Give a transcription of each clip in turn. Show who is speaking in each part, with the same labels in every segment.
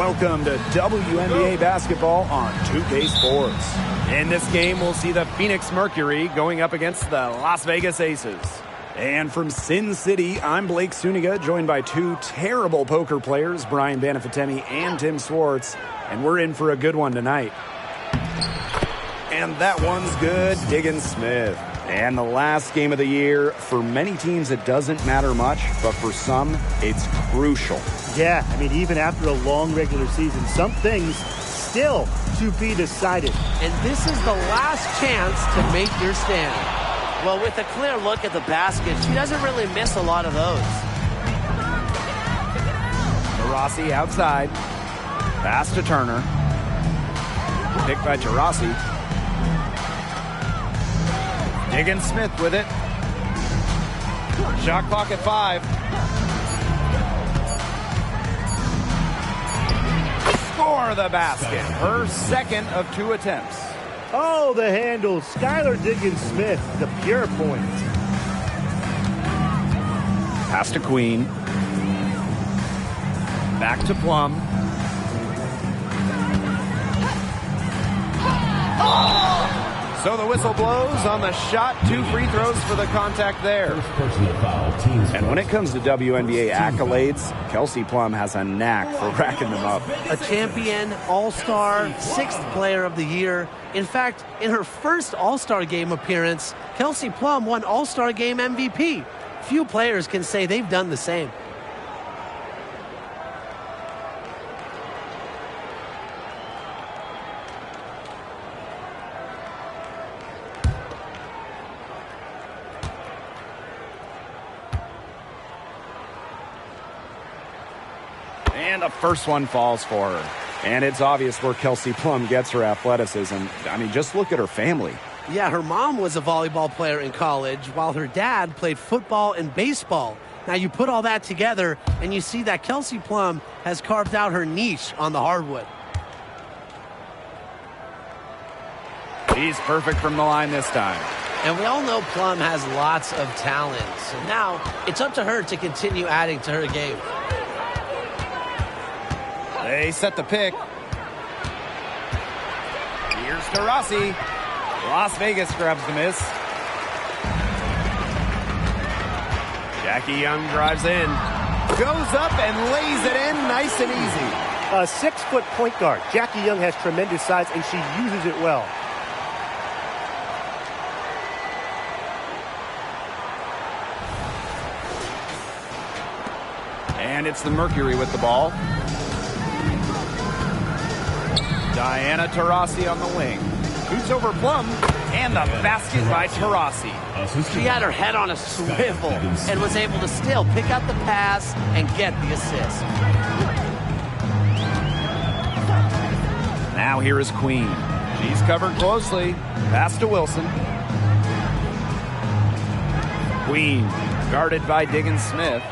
Speaker 1: Welcome to WNBA basketball on 2K Sports. In this game, we'll see the Phoenix Mercury going up against the Las Vegas Aces. And from Sin City, I'm Blake Suniga, joined by two terrible poker players, Brian Banafitemi and Tim Swartz. And we're in for a good one tonight. And that one's good, Diggin Smith. And the last game of the year, for many teams it doesn't matter much, but for some, it's crucial.
Speaker 2: Yeah, I mean, even after a long regular season, some things still to be decided.
Speaker 3: And this is the last chance to make your stand. Well, with a clear look at the basket, she doesn't really miss a lot of those.
Speaker 1: Taurasi outside. Pass to Turner. Picked by Taurasi. Diggin Smith with it. Shot clock at 5. Score the basket. Her second of 2 attempts.
Speaker 2: Oh, the handle. Skylar Diggin Smith, the pure point.
Speaker 1: Pass to Queen. Back to Plum. So the whistle blows on the shot. 2 free throws for the contact there. And when it comes to WNBA accolades, Kelsey Plum has a knack for racking them up.
Speaker 3: A champion, all-star, 6th player of the year. In fact, in her first All-Star Game appearance, Kelsey Plum won All-Star Game MVP. Few players can say they've done the same.
Speaker 1: And the first one falls for her. And it's obvious where Kelsey Plum gets her athleticism. I mean, just look at her family.
Speaker 3: Yeah, her mom was a volleyball player in college, while her dad played football and baseball. Now, you put all that together, and you see that Kelsey Plum has carved out her niche on the hardwood.
Speaker 1: She's perfect from the line this time.
Speaker 3: And we all know Plum has lots of talent. So now, it's up to her to continue adding to her game.
Speaker 1: They set the pick. Here's Taurasi. Las Vegas grabs the miss. Jackie Young drives in. Goes up and lays it in nice and easy.
Speaker 2: A 6-foot point guard. Jackie Young has tremendous size, and she uses it well.
Speaker 1: And it's the Mercury with the ball. Diana Taurasi on the wing. Shoots over Plum, and the basket by Taurasi.
Speaker 3: She had her head on a swivel and was able to still pick out the pass and get the assist.
Speaker 1: Now here is Queen. She's covered closely. Pass to Wilson. Queen guarded by Diggin Smith.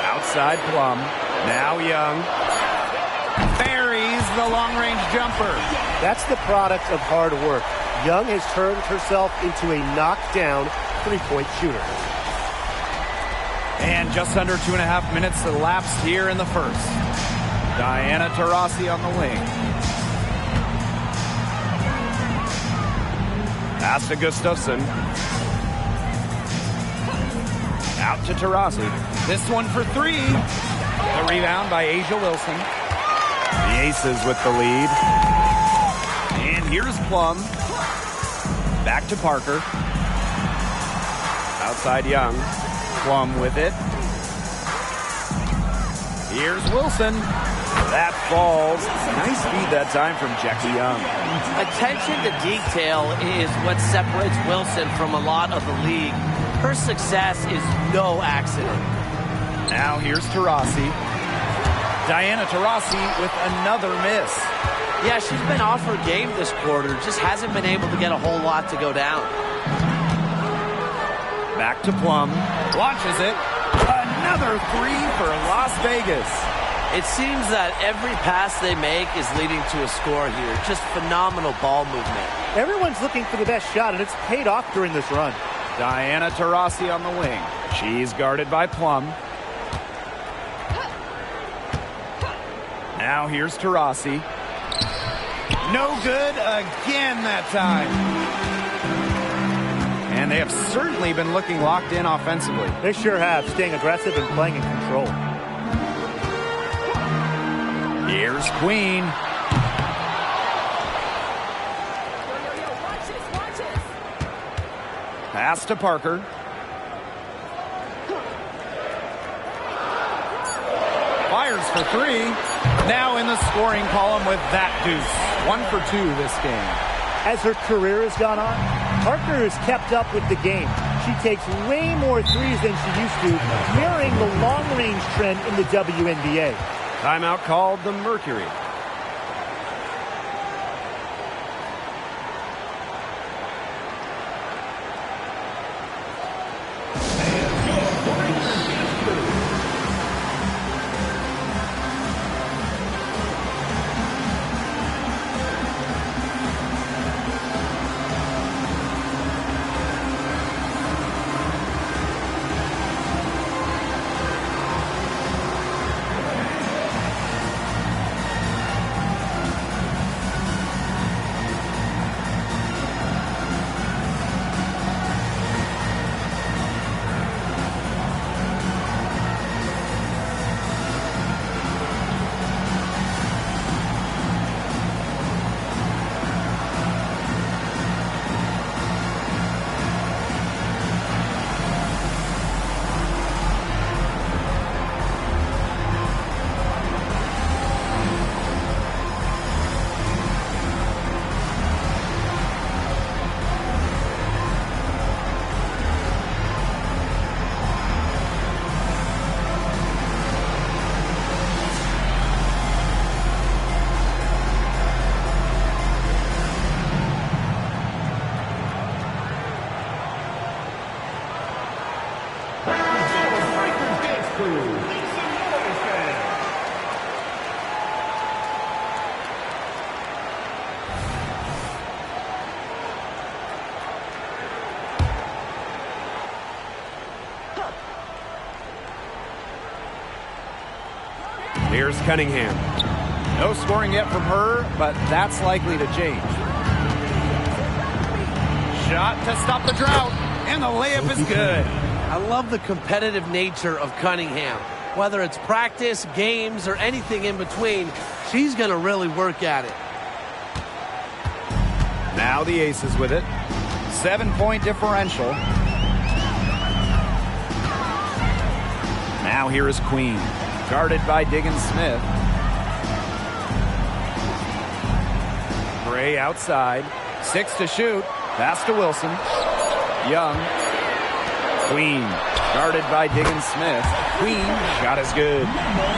Speaker 1: Outside Plum. Now Young buries the long-range jumper.
Speaker 2: That's the product of hard work. Young has turned herself into a knockdown 3-point shooter.
Speaker 1: And just under 2.5 minutes elapsed here in the first. Diana Taurasi on the wing. Pass to Gustafson. Out to Taurasi. This one for 3. The rebound by Asia Wilson. The Aces with the lead. And here's Plum. Back to Parker. Outside Young. Plum with it. Here's Wilson. That falls. Nice feed that time from Jackie Young.
Speaker 3: Attention to detail is what separates Wilson from a lot of the league. Her success is no accident.
Speaker 1: Now here's Taurasi. Diana Taurasi with another miss.
Speaker 3: Yeah, she's been off her game this quarter. Just hasn't been able to get a whole lot to go down.
Speaker 1: Back to Plum. Launches it. Another 3 for Las Vegas.
Speaker 3: It seems that every pass they make is leading to a score here. Just phenomenal ball movement.
Speaker 2: Everyone's looking for the best shot, and it's paid off during this run.
Speaker 1: Diana Taurasi on the wing. She's guarded by Plum. Now here's Taurasi. No good again that time. And they have certainly been looking locked in offensively.
Speaker 2: They sure have, staying aggressive and playing in control.
Speaker 1: Here's Queen. Pass to Parker. Fires for three. Now in the scoring column with that deuce. 1 for 2 this game.
Speaker 2: As her career has gone on, Parker has kept up with the game. She takes way more threes than she used to, mirroring the long-range trend in the WNBA.
Speaker 1: Timeout called the Mercury. Here's Cunningham. No scoring yet from her, but that's likely to change. Shot to stop the drought, and the layup is good.
Speaker 3: I love the competitive nature of Cunningham. Whether it's practice, games, or anything in between, she's going to really work at it.
Speaker 1: Now the Aces with it. 7-point differential. Now here is Queen. Guarded by Diggins-Smith. Gray outside. 6 to shoot. Pass to Wilson. Young. Queen. Guarded by Diggins-Smith. Queen. Shot is good.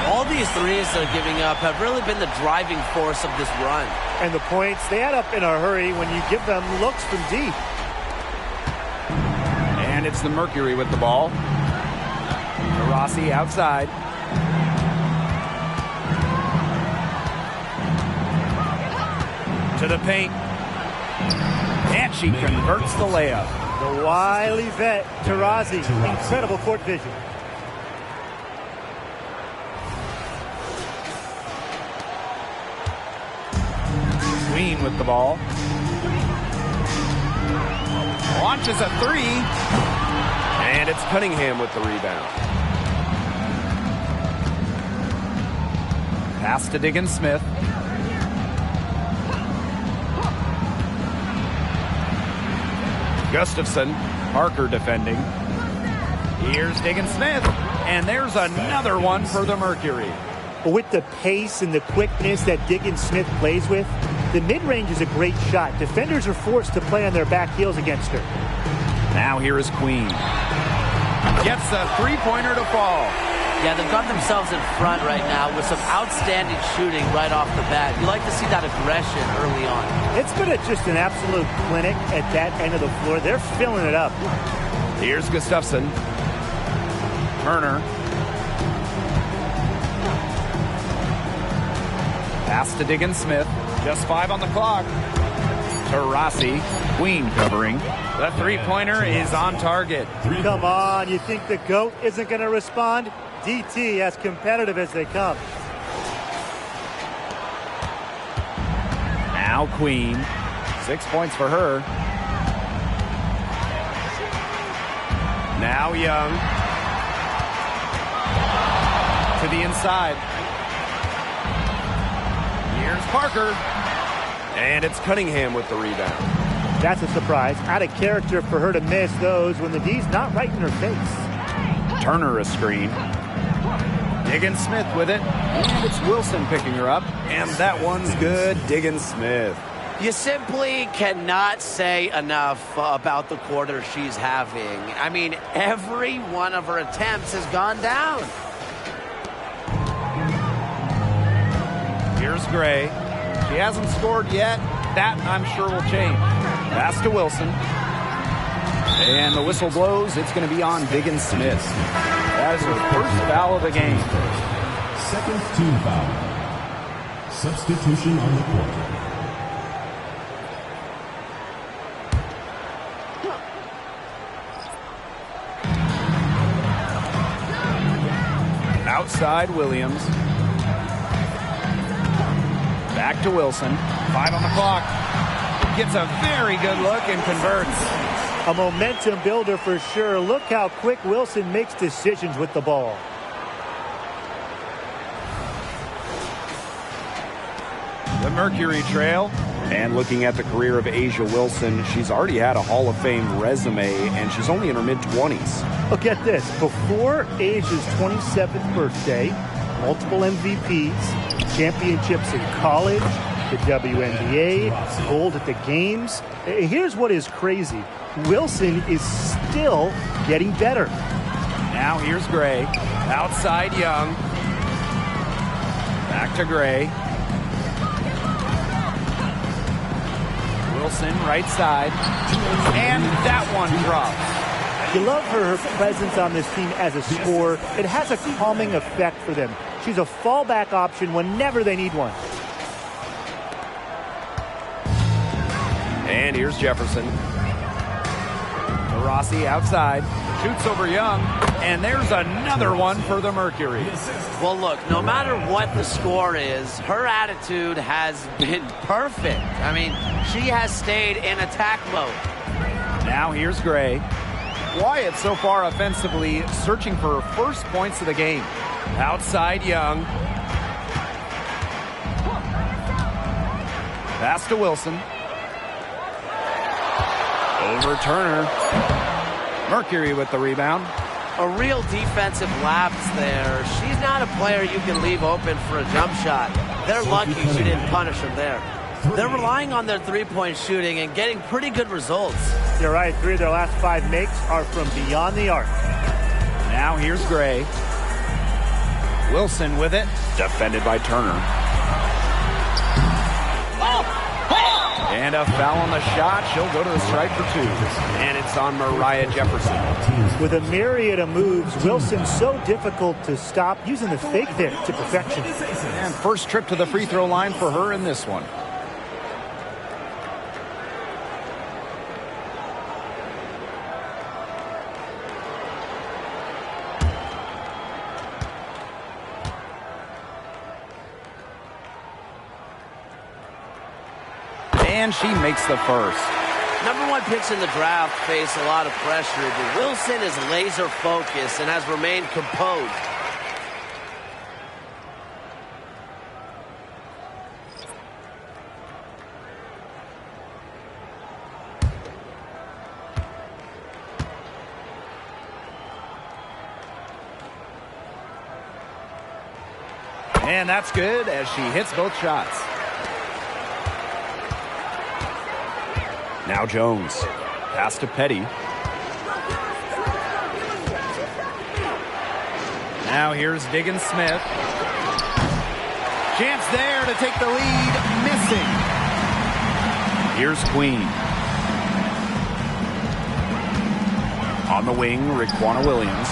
Speaker 3: All these threes they're giving up have really been the driving force of this run.
Speaker 2: And the points, they add up in a hurry when you give them looks from deep.
Speaker 1: And it's the Mercury with the ball. Rossi outside. To the paint. And she converts the layup.
Speaker 2: The wily vet, Taurasi. Incredible court vision.
Speaker 1: Queen with the ball. Launches a three. And it's Cunningham with the rebound. Pass to Diggins-Smith. Gustafson. Parker defending. Here's Diggins-Smith. And there's another one for the Mercury.
Speaker 2: But with the pace and the quickness that Diggins-Smith plays with, the mid-range is a great shot. Defenders are forced to play on their back heels against her.
Speaker 1: Now here is Queen. Gets a three-pointer to fall.
Speaker 3: Yeah, they've got themselves in front right now with some outstanding shooting right off the bat. You like to see that aggression early on.
Speaker 2: It's been just an absolute clinic at that end of the floor. They're filling it up.
Speaker 1: Here's Gustafson. Turner. Pass to Diggins-Smith. Just 5 on the clock. Taurasi. Queen covering. The three-pointer is on target.
Speaker 2: Come on, you think the GOAT isn't going to respond? DT as competitive as they come.
Speaker 1: Now Queen. 6 points for her. Now Young. To the inside. Here's Parker. And it's Cunningham with the rebound.
Speaker 2: That's a surprise. Out of character for her to miss those when the D's not right in her face.
Speaker 1: Turner a screen. Diggins-Smith with it. And it's Wilson picking her up. And that one's good. Diggins-Smith.
Speaker 3: You simply cannot say enough about the quarter she's having. I mean, every one of her attempts has gone down.
Speaker 1: Here's Gray. She hasn't scored yet. That, I'm sure, will change. Pass to Wilson. And the whistle blows. It's going to be on Diggins-Smith. That is her first foul of the game.
Speaker 4: Second team foul. Substitution on the court.
Speaker 1: Outside Williams. Back to Wilson. 5 on the clock. Gets a very good look and converts.
Speaker 2: A momentum builder for sure. Look how quick Wilson makes decisions with the ball.
Speaker 1: The Mercury trail. And looking at the career of A'ja Wilson, she's already had a Hall of Fame resume, and she's only in her mid-20s.
Speaker 2: Look at this. Before A'ja's 27th birthday, multiple MVPs, championships in college, the WNBA, gold at the games. Here's what is crazy. Wilson is still getting better.
Speaker 1: Now here's Gray. Outside Young. Back to Gray. Wilson, right side. And that one drops.
Speaker 2: You love her presence on this team as a scorer. It has a calming effect for them. She's a fallback option whenever they need one.
Speaker 1: And here's Jefferson. Rossi outside. Shoots over Young. And there's another one for the Mercury.
Speaker 3: Well, look, no matter what the score is, her attitude has been perfect. I mean, she has stayed in attack mode.
Speaker 1: Now here's Gray. Wyatt so far offensively searching for her first points of the game. Outside Young. Pass to Wilson. Over Turner. Mercury with the rebound.
Speaker 3: A real defensive lapse there. She's not a player you can leave open for a jump shot. They're lucky she didn't punish him there. They're relying on their three-point shooting and getting pretty good results.
Speaker 2: You're right. 3 of their last 5 makes are from beyond the arc.
Speaker 1: Now here's Gray. Wilson with it. Defended by Turner. And a foul on the shot. She'll go to the stripe for 2. And it's on Mariah Jefferson.
Speaker 2: With a myriad of moves, Wilson's so difficult to stop, using the fake there to perfection.
Speaker 1: And first trip to the free throw line for her in this one. And she makes the first.
Speaker 3: Number 1 picks in the draft face a lot of pressure, but Wilson is laser focused and has remained composed.
Speaker 1: And that's good as she hits both shots. Now Jones. Pass to Petty. Now here's Diggins-Smith. Chance there to take the lead. Missing. Here's Queen. On the wing, Raquana Williams.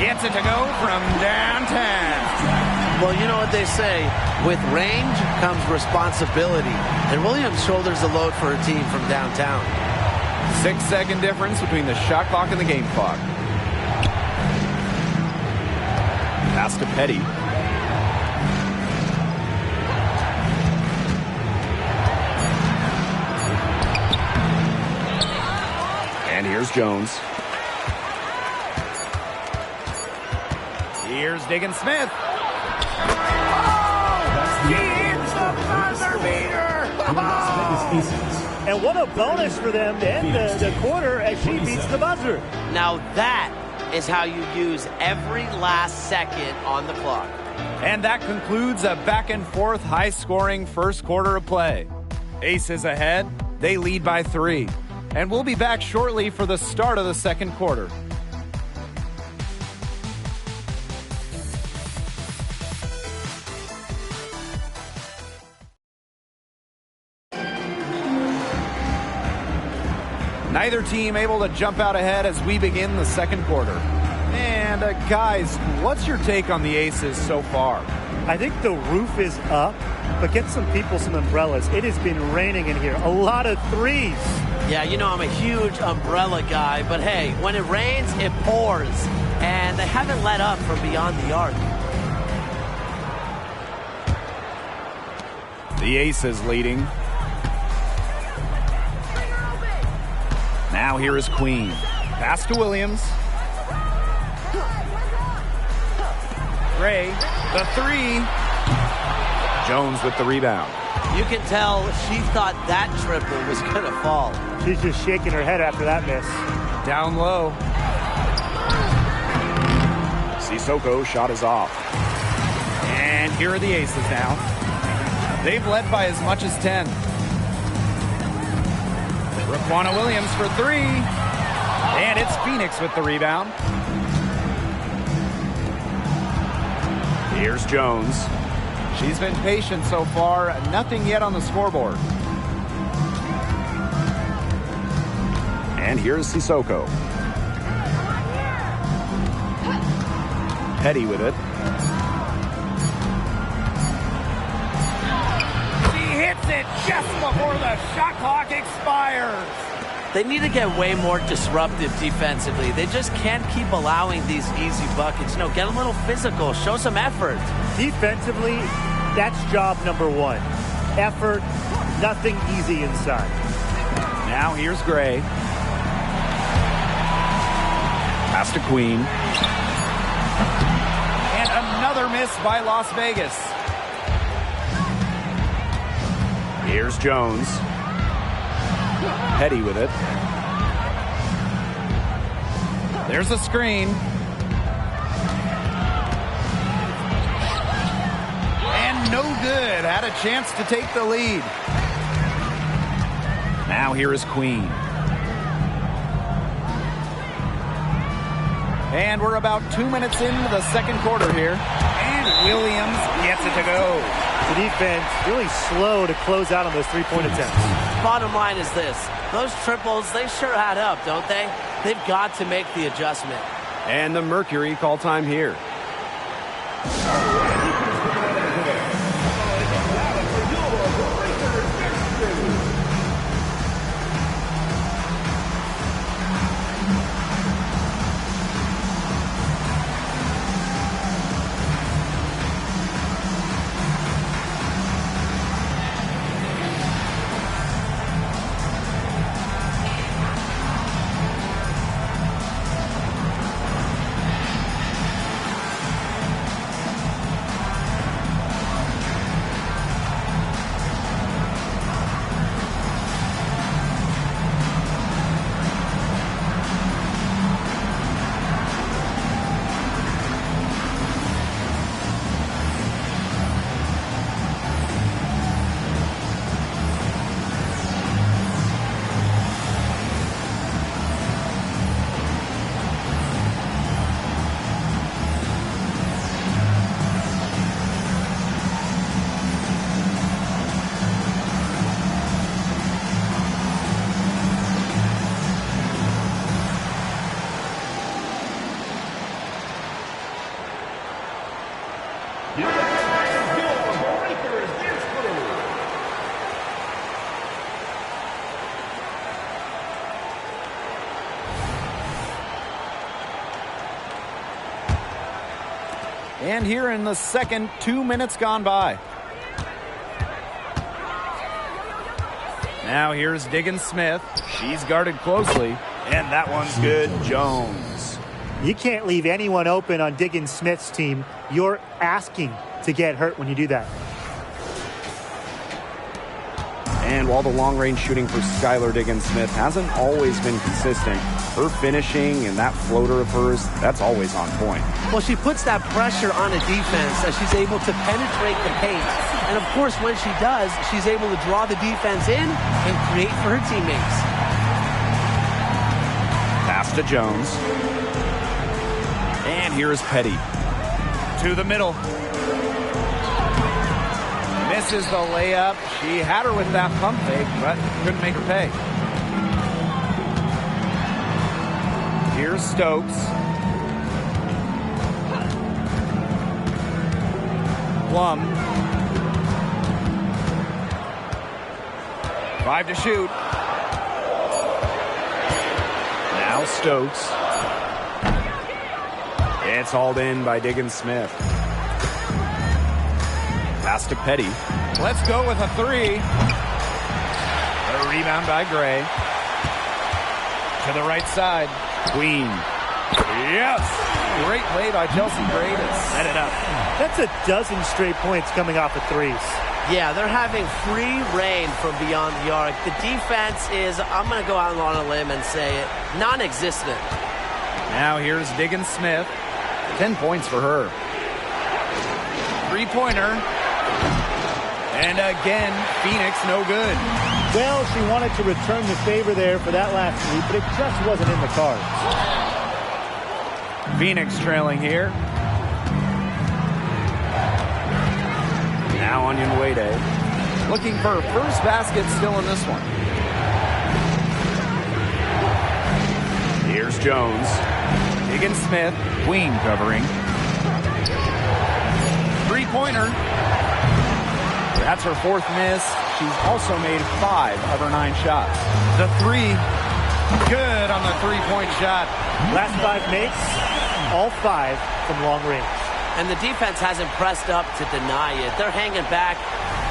Speaker 1: Gets it to go from downtown.
Speaker 3: Well, you know what they say. With range comes responsibility. And Williams shoulders the load for her team from downtown.
Speaker 1: 6-second difference between the shot clock and the game clock. Pass to Petty. And here's Jones. Here's Diggin Smith. Oh, he hits the buzzer beater.
Speaker 2: And what a bonus for them to end the quarter as she beats the buzzer.
Speaker 3: Now that is how you use every last second on the clock.
Speaker 1: And that concludes a back-and-forth, high-scoring first quarter of play. Aces ahead. They lead by 3. And we'll be back shortly for the start of the second quarter. Neither team able to jump out ahead as we begin the second quarter. And guys, what's your take on the Aces so far?
Speaker 2: I think the roof is up, but get some people some umbrellas. It has been raining in here. A lot of threes.
Speaker 3: Yeah, you know I'm a huge umbrella guy, but hey, when it rains, it pours. And they haven't let up from beyond the arc.
Speaker 1: The Aces leading. Now here is Queen. Pass to Williams. Gray, the 3. Jones with the rebound.
Speaker 3: You can tell she thought that triple was going to fall.
Speaker 2: She's just shaking her head after that miss.
Speaker 1: Down low. Sissoko shot is off. And here are the Aces now. They've led by as much as 10. Raquana Williams for 3. And it's Phoenix with the rebound. Here's Jones. She's been patient so far. Nothing yet on the scoreboard. And here's Sissoko. Petty with it. She hits it just before the shot clock expires.
Speaker 3: They need to get way more disruptive defensively. They just can't keep allowing these easy buckets. You know, get a little physical, show some effort.
Speaker 2: Defensively, that's job number 1. Effort, nothing easy inside.
Speaker 1: Now here's Gray. Pass to Queen. And another miss by Las Vegas. Here's Jones. Petty with it. There's a screen. And no good. Had a chance to take the lead. Now here is Queen. And we're about 2 minutes into the second quarter here. And Williams gets it to go.
Speaker 2: The defense really slow to close out on those three-point attempts.
Speaker 3: Bottom line is this. Those triples, they sure add up, don't they? They've got to make the adjustment.
Speaker 1: And the Mercury call time here. And here in the second, 2 minutes gone by. Now here's Diggin Smith. She's guarded closely. And that one's good. Jones.
Speaker 2: You can't leave anyone open on Diggins Smith's team. You're asking to get hurt when you do that.
Speaker 1: And while the long-range shooting for Skylar Diggins-Smith hasn't always been consistent, her finishing and that floater of hers, that's always on point.
Speaker 3: Well, she puts that pressure on a defense as she's able to penetrate the paint. And, of course, when she does, she's able to draw the defense in and create for her teammates.
Speaker 1: Pass to Jones. And here's Petty. To the middle. Misses the layup. She had her with that pump fake, but couldn't make her pay. Here's Stokes. Plum. 5 to shoot. Now Stokes. It's hauled in by Diggins-Smith. Pass to Petty. Let's go with a 3. A rebound by Gray. To the right side. Queen. Yes! Great play by Chelsea Gray to set it up.
Speaker 2: That's a dozen straight points coming off of threes.
Speaker 3: Yeah, they're having free reign from beyond the arc. The defense is, I'm going to go out on a limb and say it, non-existent.
Speaker 1: Now here's Diggins-Smith. 10 points for her. Three-pointer. And again, Phoenix no good.
Speaker 2: Well, she wanted to return the favor there for that last three, but it just wasn't in the cards.
Speaker 1: Phoenix trailing here. Now Onion Wade. Looking for her first basket still in this one. Here's Jones. Diggins-Smith. Queen covering. Three-pointer. That's her 4th miss. She's also made 5 of her 9 shots. The 3. Good on the three-point shot.
Speaker 2: Last 5 makes, all 5 from long range.
Speaker 3: And the defense hasn't pressed up to deny it. They're hanging back,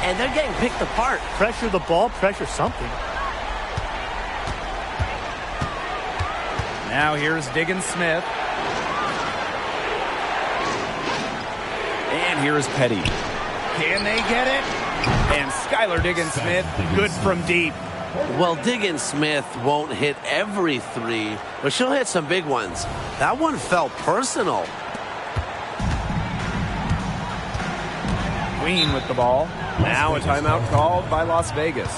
Speaker 3: and they're getting picked apart.
Speaker 2: Pressure the ball, pressure something.
Speaker 1: Now here's Diggins-Smith. And here's Petty. Can they get it? And Skylar Diggins-Smith, good from deep.
Speaker 3: Well, Diggins-Smith won't hit every 3, but she'll hit some big ones. That one felt personal.
Speaker 1: Queen with the ball. Now a timeout called by Las Vegas.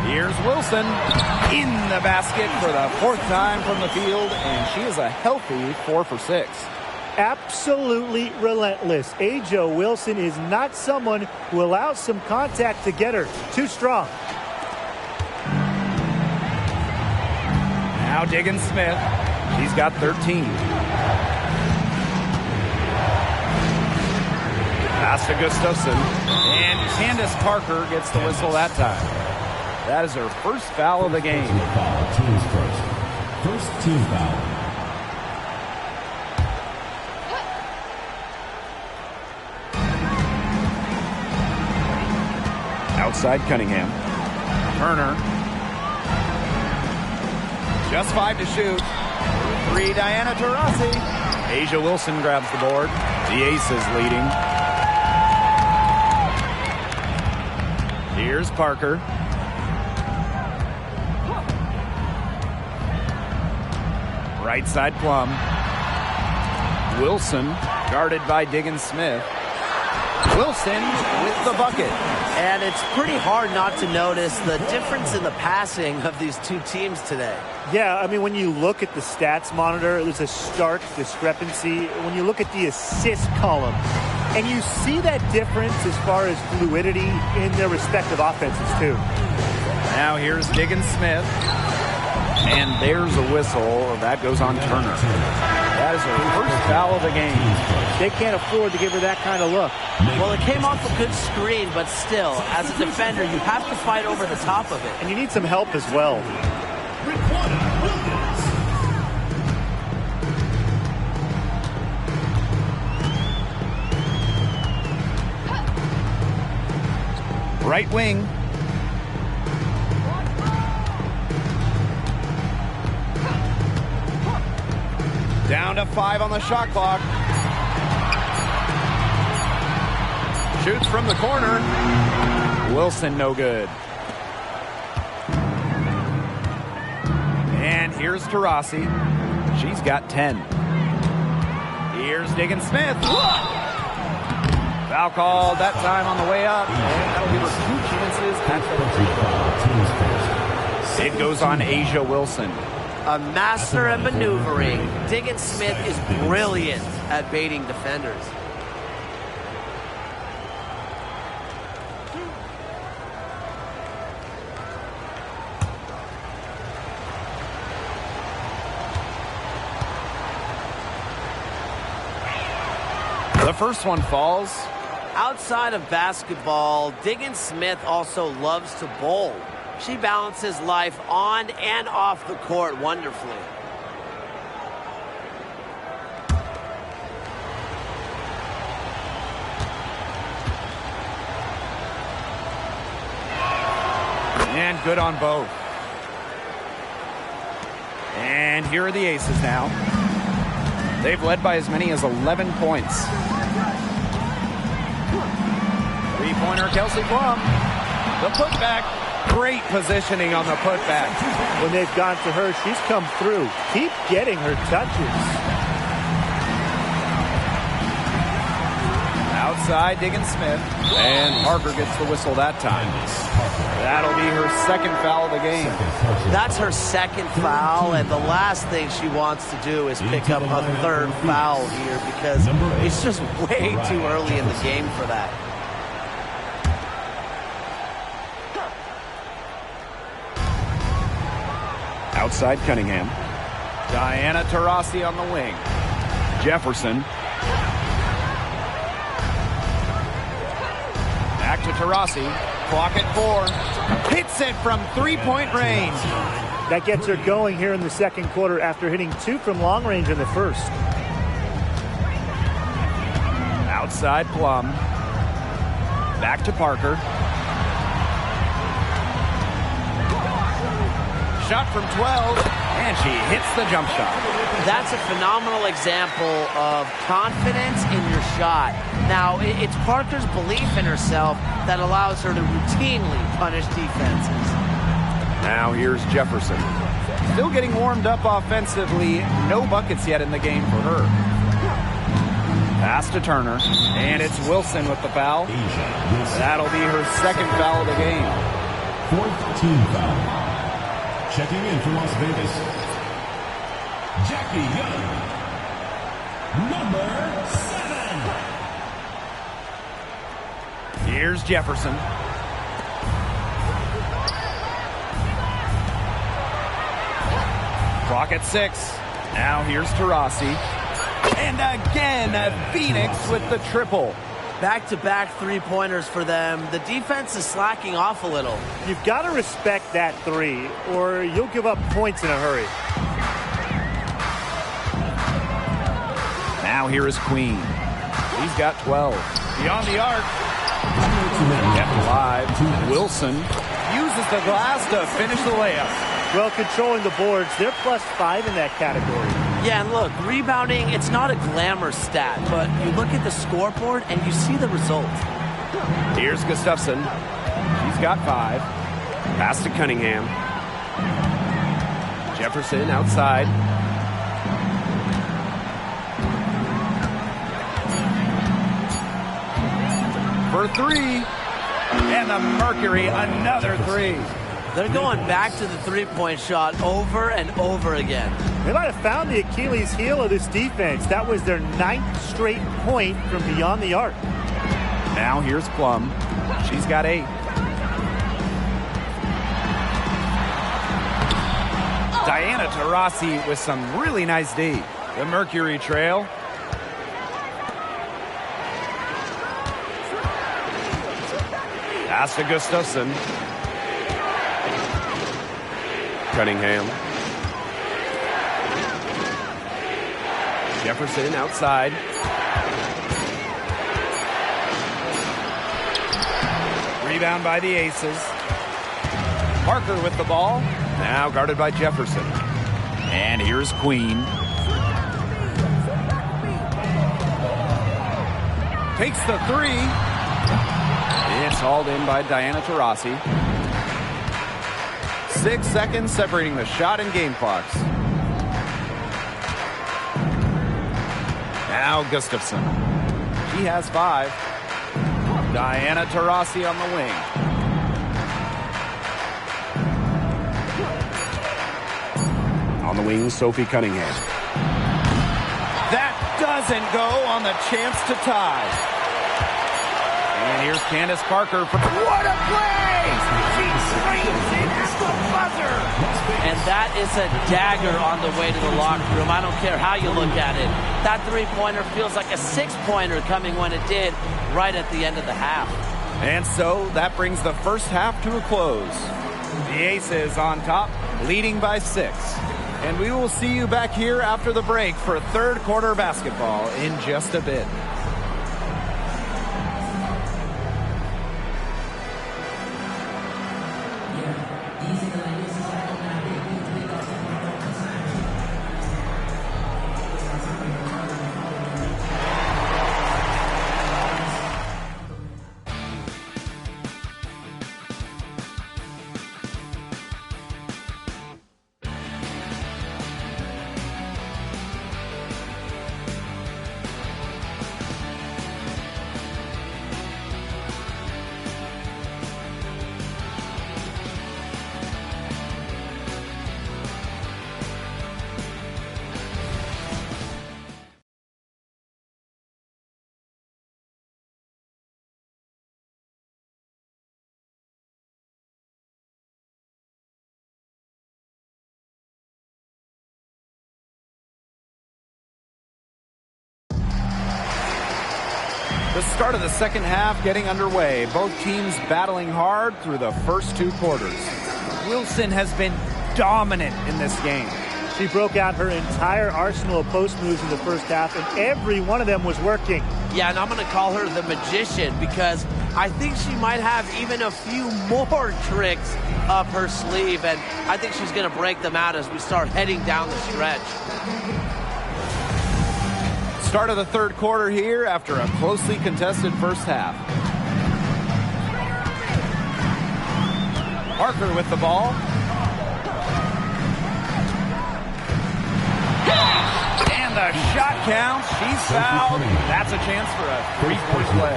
Speaker 1: Here's Wilson in the basket for the 4th time from the field, and she is a healthy 4 for 6.
Speaker 2: Absolutely relentless. Ajo Wilson is not someone who allows some contact to get her. Too strong.
Speaker 1: Now Diggins Smith. He's got 13. Pass to Gustafson. And Candace Parker gets the whistle that time. That is her first foul of the game.
Speaker 4: Team's first team foul.
Speaker 1: Outside Cunningham. Turner. Just 5 to shoot. 3, Diana Taurasi. Asia Wilson grabs the board. The Aces leading. Here's Parker. Right side Plum. Wilson guarded by Diggins Smith. Wilson with the bucket.
Speaker 3: And it's pretty hard not to notice the difference in the passing of these two teams today.
Speaker 2: Yeah, I mean, when you look at the stats monitor, there's a stark discrepancy. When you look at the assist column, and you see that difference as far as fluidity in their respective offenses, too.
Speaker 1: Now here's Diggins Smith. And there's a whistle. That goes on Turner. That is her first foul of the game.
Speaker 2: They can't afford to give her that kind of look.
Speaker 3: Well, it came off a good screen, but still, as a defender, you have to fight over the top of it.
Speaker 2: And you need some help as well.
Speaker 1: Right wing. Down to 5 on the shot clock. Shoots from the corner. Wilson no good. And here's Taurasi. She's got 10. Here's Diggins Smith. Foul called that time on the way up. And that'll give her 2 chances at the free throw. It goes on Asia Wilson.
Speaker 3: A master at maneuvering. Diggins Smith is brilliant at baiting defenders.
Speaker 1: The first one falls.
Speaker 3: Outside of basketball, Diggins Smith also loves to bowl. She balances life on and off the court wonderfully.
Speaker 1: And good on both. And here are the Aces now. They've led by as many as 11 points. Three-pointer, Kelsey Plum. The putback. Great positioning on the putback.
Speaker 2: When they've gone to her, she's come through. Keep getting her touches.
Speaker 1: Outside, Diggins Smith. And Parker gets the whistle that time. That'll be her second foul of the game.
Speaker 3: That's her second foul, and the last thing she wants to do is pick up a third foul here because it's just way too early in the game for that.
Speaker 1: Outside Cunningham. Diana Taurasi on the wing. Jefferson. Back to Taurasi. Clock at 4. Hits it from three-point range.
Speaker 2: That gets her going here in the second quarter after hitting 2 from long range in the first.
Speaker 1: Outside Plum. Back to Parker. Shot from 12, and she hits the jump shot.
Speaker 3: That's a phenomenal example of confidence in your shot. Now, it's Parker's belief in herself that allows her to routinely punish defenses.
Speaker 1: Now here's Jefferson. Still getting warmed up offensively. No buckets yet in the game for her. Pass to Turner, and it's Wilson with the foul. That'll be her second foul of the game.
Speaker 4: 4th team foul. Checking in for Las Vegas, Jackie Young, number 7.
Speaker 1: Here's Jefferson. Clock at 6. Now here's Taurasi. And again, Phoenix with the triple.
Speaker 3: Back-to-back three-pointers for them. The defense is slacking off a little.
Speaker 2: You've got to respect that three, or you'll give up points in a hurry.
Speaker 1: Now here is Queen. He's got 12. Beyond the arc. Kept alive. Wilson uses the glass to finish the layup.
Speaker 2: Well, controlling the boards, they're +5 in that category.
Speaker 3: Yeah, and look, rebounding, it's not a glamour stat, but you look at the scoreboard and you see the result.
Speaker 1: Here's Gustafson. He's got 5. Pass to Cunningham. Jefferson outside. For 3. And the Mercury, another 3.
Speaker 3: They're going back to the three-point shot over and over again.
Speaker 2: They might have found the Achilles heel of this defense. That was their 9th straight point from beyond the arc.
Speaker 1: Now here's Plum. She's got 8. Diana Taurasi with some really nice D. The Mercury trail. Pass to Gustafson. Cunningham. Jefferson outside. Rebound by the Aces. Parker with the ball. Now guarded by Jefferson. And here's Queen. Takes the 3. It's hauled in by Diana Taurasi. 6 seconds separating the shot and game clocks. Now Gustafson. She has 5. Diana Taurasi on the wing. On the wing, Sophie Cunningham. That doesn't go on the chance to tie. And here's Candace Parker. What a play! She screams it at the buzzer!
Speaker 3: And that is a dagger on the way to the locker room. I don't care how you look at it. That three-pointer feels like a 6-pointer coming when it did right at the end of the half.
Speaker 1: And so that brings the first half to a close. The Aces on top, leading by 6. And we will see you back here after the break for third quarter basketball in just a bit. The start of the second half getting underway. Both teams battling hard through the first 2 quarters. Wilson has been dominant in this game.
Speaker 2: She broke out her entire arsenal of post moves in the first half, and every one of them was working.
Speaker 3: Yeah, and I'm going to call her the magician because I think she might have even a few more tricks up her sleeve, and I think she's going to break them out as we start heading down the stretch.
Speaker 1: Start of the third quarter here after a closely contested first half. Parker with the ball. And the shot counts. She's fouled. That's a chance for a 3-point play.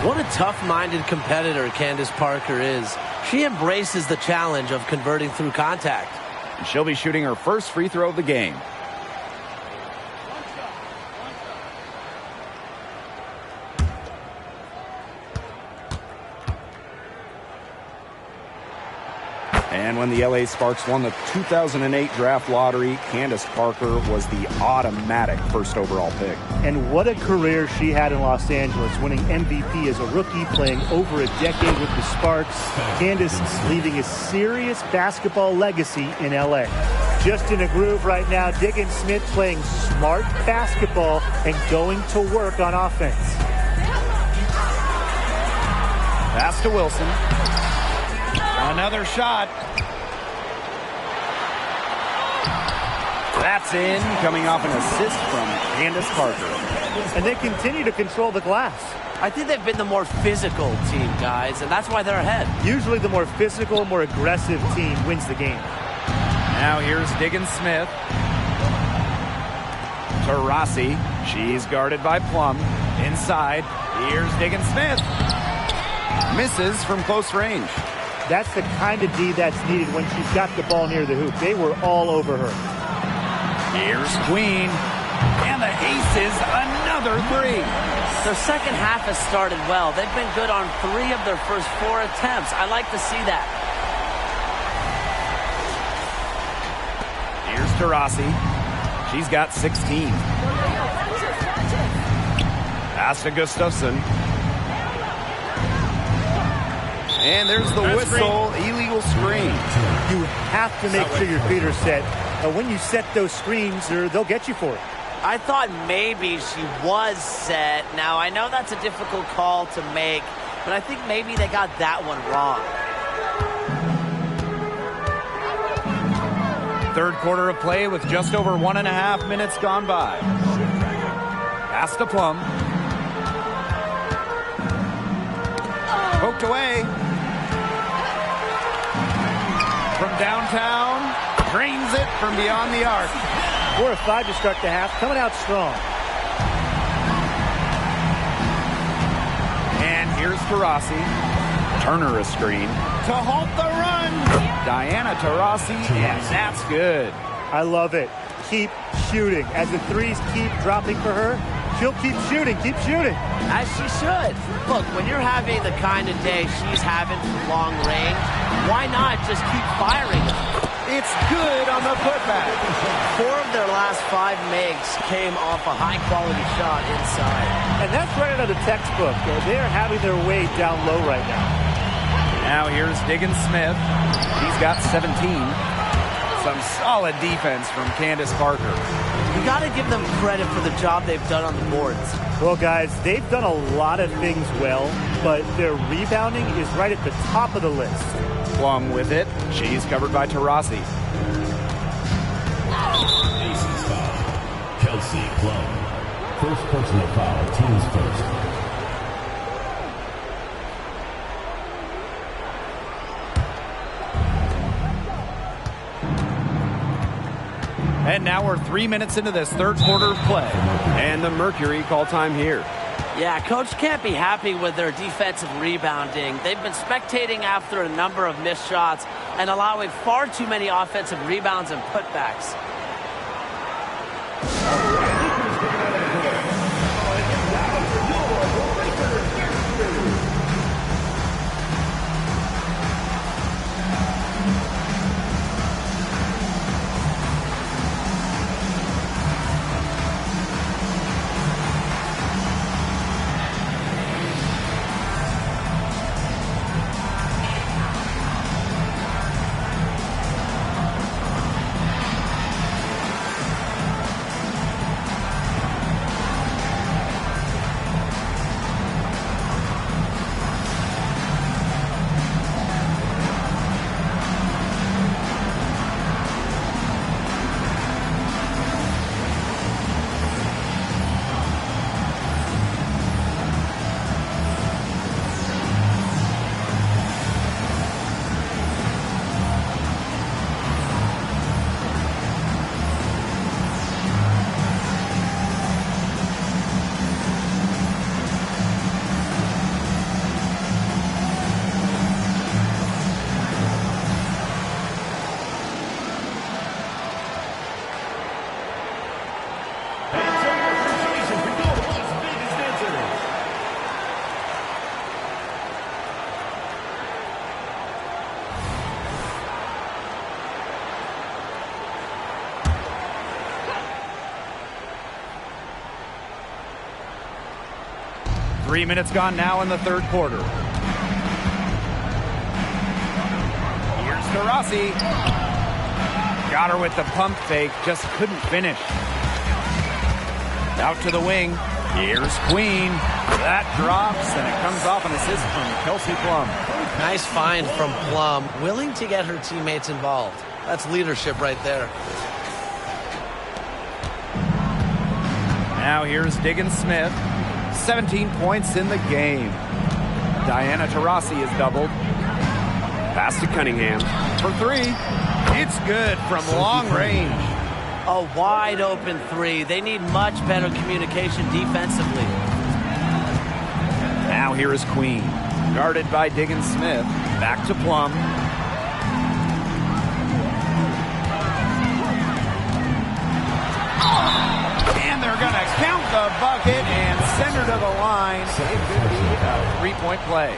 Speaker 3: What a tough-minded competitor Candace Parker is. She embraces the challenge of converting through contact.
Speaker 1: She'll be shooting her first free throw of the game. And when the LA Sparks won the 2008 draft lottery, Candace Parker was the automatic first overall pick.
Speaker 2: And what a career she had in Los Angeles, winning MVP as a rookie, playing over a decade with the Sparks. Candace leaving a serious basketball legacy in LA. Just in a groove right now, Diggins Smith playing smart basketball and going to work on offense.
Speaker 1: Pass to Wilson. Another shot. That's in, coming off an assist from Candace Parker.
Speaker 2: And they continue to control the glass.
Speaker 3: I think they've been the more physical team, guys, and that's why they're ahead.
Speaker 2: Usually the more physical, more aggressive team wins the game.
Speaker 1: Now here's Diggins Smith. To Rossi. She's guarded by Plum. Inside. Here's Diggins Smith. Misses from close range.
Speaker 2: That's the kind of D that's needed when she's got the ball near the hoop. They were all over her.
Speaker 1: Here's Queen. And the aces, another three.
Speaker 3: Their second half has started well. They've been good on 3 of their first 4 attempts. I like to see that.
Speaker 1: Here's Taurasi. She's got 16. Pass to Gustafson. And there's the whistle, illegal screen.
Speaker 2: You have to make sure your feet are set. When you set those screens, they'll get you for it.
Speaker 3: I thought maybe she was set. Now, I know that's a difficult call to make, but I think maybe they got that one wrong.
Speaker 1: Third quarter of play with just over 1.5 minutes gone by. Pass to Plum. Poked away. From downtown, drains it from beyond the arc.
Speaker 2: 4 of 5 to start the half, coming out strong.
Speaker 1: And here's Taurasi. Turner a screen. To halt the run. Diana Taurasi, and that's good.
Speaker 2: I love it. Keep shooting. As the threes keep dropping for her, she'll keep shooting, keep shooting.
Speaker 3: As she should. Look, when you're having the kind of day she's having from long range, why not just keep firing?
Speaker 1: It's good on the putback.
Speaker 3: 4 of their last 5 makes came off a high-quality shot inside.
Speaker 2: And that's right out of the textbook. They're having their way down low right now.
Speaker 1: Now here's Diggins Smith. He's got 17. Some solid defense from Candace Parker.
Speaker 3: You got to give them credit for the job they've done on the boards.
Speaker 2: Well, guys, they've done a lot of things well, but their rebounding is right at the top of the list.
Speaker 1: Plum with it. She's covered by Taurasi.
Speaker 4: Aces foul. Kelsey Plum. First personal foul. Teams first.
Speaker 1: And now we're 3 minutes into this third quarter of play. And the Mercury call time here.
Speaker 3: Yeah, coach can't be happy with their defensive rebounding. They've been spectating after a number of missed shots and allowing far too many offensive rebounds and putbacks.
Speaker 1: 3 minutes gone now in the third quarter. Here's Taurasi. Got her with the pump fake, just couldn't finish. Out to the wing. Here's Queen. That drops, and it comes off an assist from Kelsey Plum.
Speaker 3: Nice find from Plum, willing to get her teammates involved. That's leadership right there.
Speaker 1: Now here's Diggins Smith. 17 points in the game. Diana Taurasi is doubled. Pass to Cunningham for three. It's good from long range.
Speaker 3: A wide open three. They need much better communication defensively.
Speaker 1: Now here is Queen. Guarded by Diggins Smith. Back to Plum. And they're going to count the bucket and send her to the line. It could be a three-point play.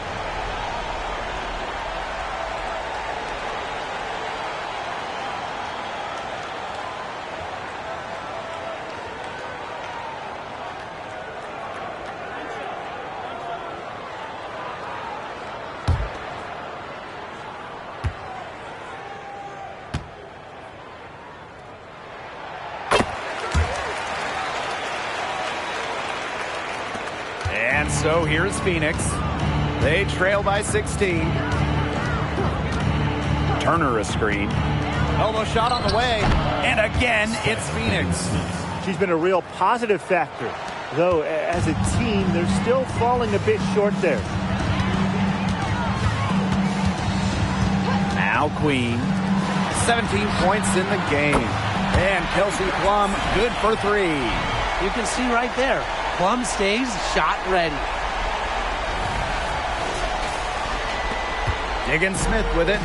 Speaker 1: And so here's Phoenix. They trail by 16. Turner a screen. Elbow shot on the way. And again, it's Phoenix.
Speaker 2: She's been a real positive factor. Though, as a team, they're still falling a bit short there.
Speaker 1: Now Queen. 17 points in the game. And Kelsey Plum, good for three.
Speaker 3: You can see right there. Plum stays shot ready.
Speaker 1: Diggins Smith with it.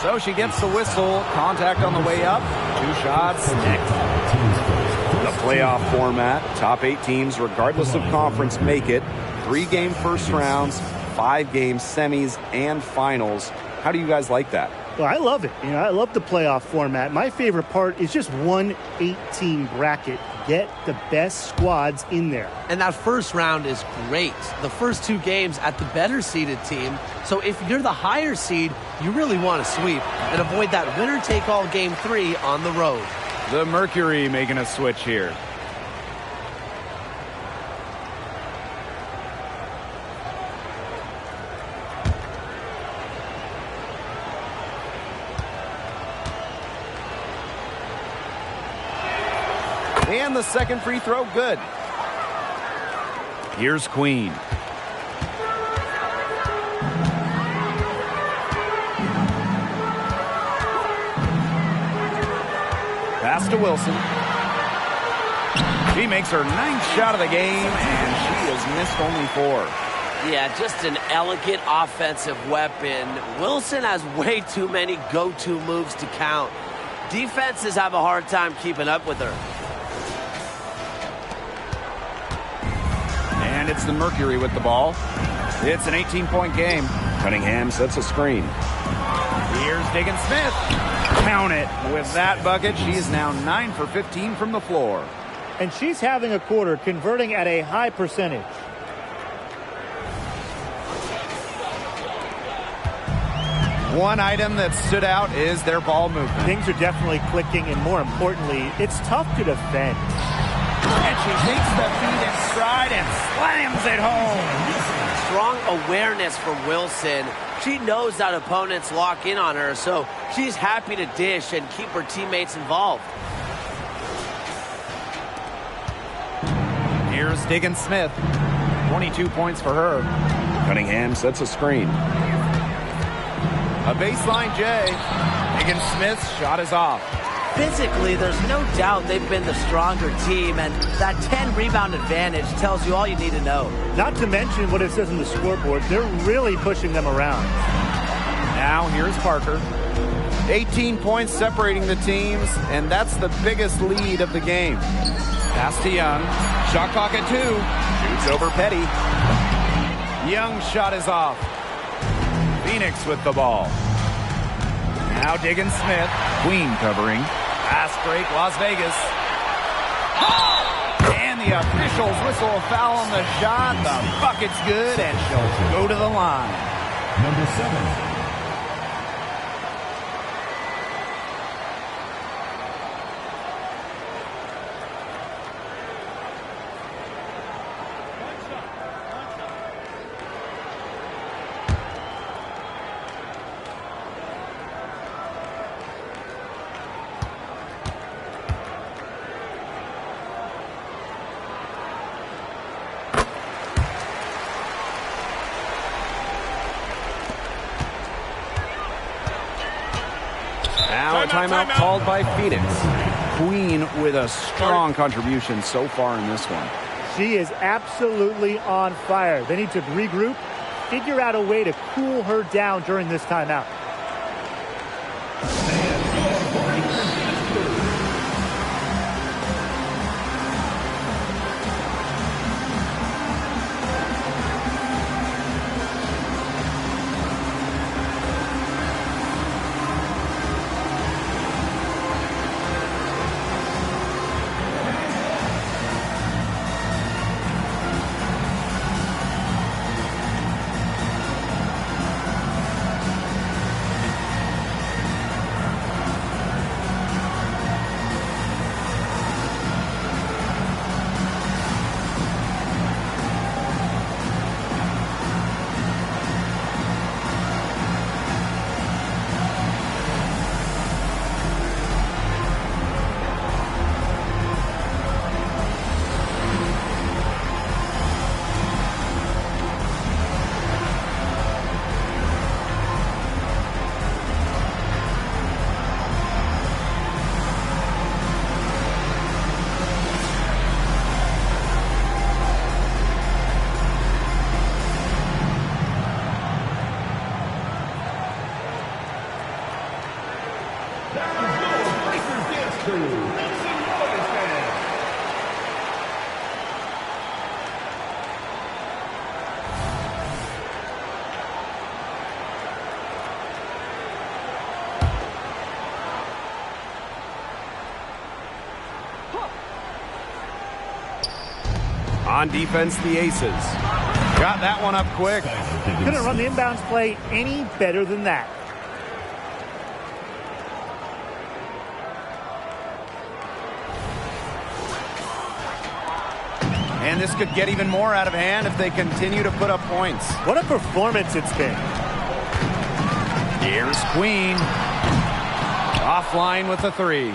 Speaker 1: So she gets the whistle. Contact on the way up. Two shots. Next. The playoff format. Top 8 teams, regardless of conference, make it. 3-game first rounds, 5-game semis, and finals. How do you guys like that?
Speaker 2: Well, I love it. I love the playoff format. My favorite part is just one 8-team bracket. Get the best squads in there.
Speaker 3: And that first round is great. The first 2 games at the better seeded team. So if you're the higher seed, you really want to sweep and avoid that winner-take-all game 3 on the road.
Speaker 1: The Mercury making a switch here. And the second free throw, good. Here's Queen. Pass to Wilson. She makes her 9th shot of the game, and she has missed only 4.
Speaker 3: Yeah, just an elegant offensive weapon. Wilson has way too many go-to moves to count. Defenses have a hard time keeping up with her.
Speaker 1: And it's the Mercury with the ball. It's an 18-point game. Cunningham sets a screen. Here's Diggins Smith. Count it. With that bucket, she is now 9 for 15 from the floor.
Speaker 2: And she's having a quarter, converting at a high percentage.
Speaker 1: One item that stood out is their ball movement.
Speaker 2: Things are definitely clicking, and more importantly, it's tough to defend.
Speaker 1: And she takes the feet in stride and slams it home.
Speaker 3: Strong awareness from Wilson. She knows that opponents lock in on her, so she's happy to dish and keep her teammates involved.
Speaker 1: Here's Diggins Smith. 22 points for her. Cunningham sets a screen. A baseline J. Diggins Smith's shot is off.
Speaker 3: Physically, there's no doubt they've been the stronger team, and that 10-rebound advantage tells you all you need to know.
Speaker 2: Not to mention what it says on the scoreboard. They're really pushing them around.
Speaker 1: Now here's Parker. 18 points separating the teams, and that's the biggest lead of the game. Pass to Young. Shot clock at 2. Shoots over Petty. Young's shot is off. Phoenix with the ball. Now Diggins Smith. Queen covering. Fast break, Las Vegas. And the officials whistle a foul on the shot. The bucket's good, and she'll go to the line.
Speaker 4: Number 7.
Speaker 1: Now a timeout called by Phoenix. Queen with a strong contribution so far in this one.
Speaker 2: She is absolutely on fire. They need to regroup, figure out a way to cool her down during this timeout.
Speaker 1: On defense, the Aces. Got that one up quick.
Speaker 2: Couldn't run the inbounds play any better than that.
Speaker 1: And this could get even more out of hand if they continue to put up points.
Speaker 2: What a performance it's been.
Speaker 1: Here's Queen. Offline with a three.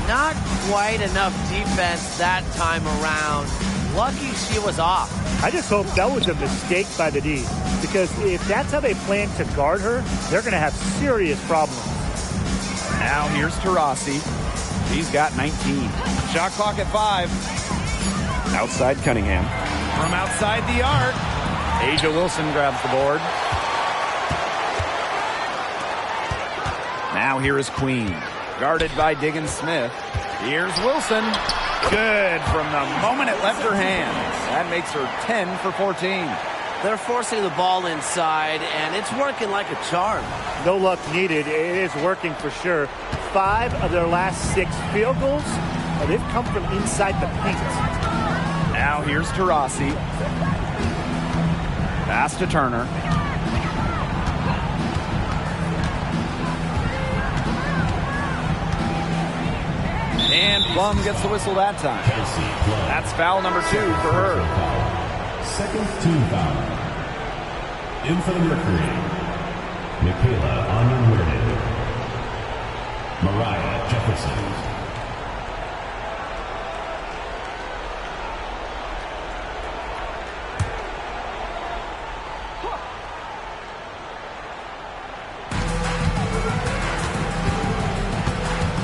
Speaker 3: Not quite enough defense that time around. Lucky she was off.
Speaker 2: I just hope that was a mistake by the D, because if that's how they plan to guard her, they're going to have serious problems.
Speaker 1: Now here's Taurasi. He's got 19. Shot clock at 5. Outside Cunningham. From outside the arc, Aja Wilson grabs the board. Now here is Queen. Guarded by Diggins Smith. Here's Wilson. Good from the moment it left her hands. That makes her 10 for 14.
Speaker 3: They're forcing the ball inside, and it's working like a charm.
Speaker 2: No luck needed. It is working for sure. 5 of their last 6 field goals, they've come from inside the paint.
Speaker 1: Now here's Taurasi. Pass to Turner. And Plum gets the whistle that time. That's foul number 2 for her.
Speaker 4: Second team foul. In for the Mercury, Michaela Onyenwerde. Mariah Jefferson.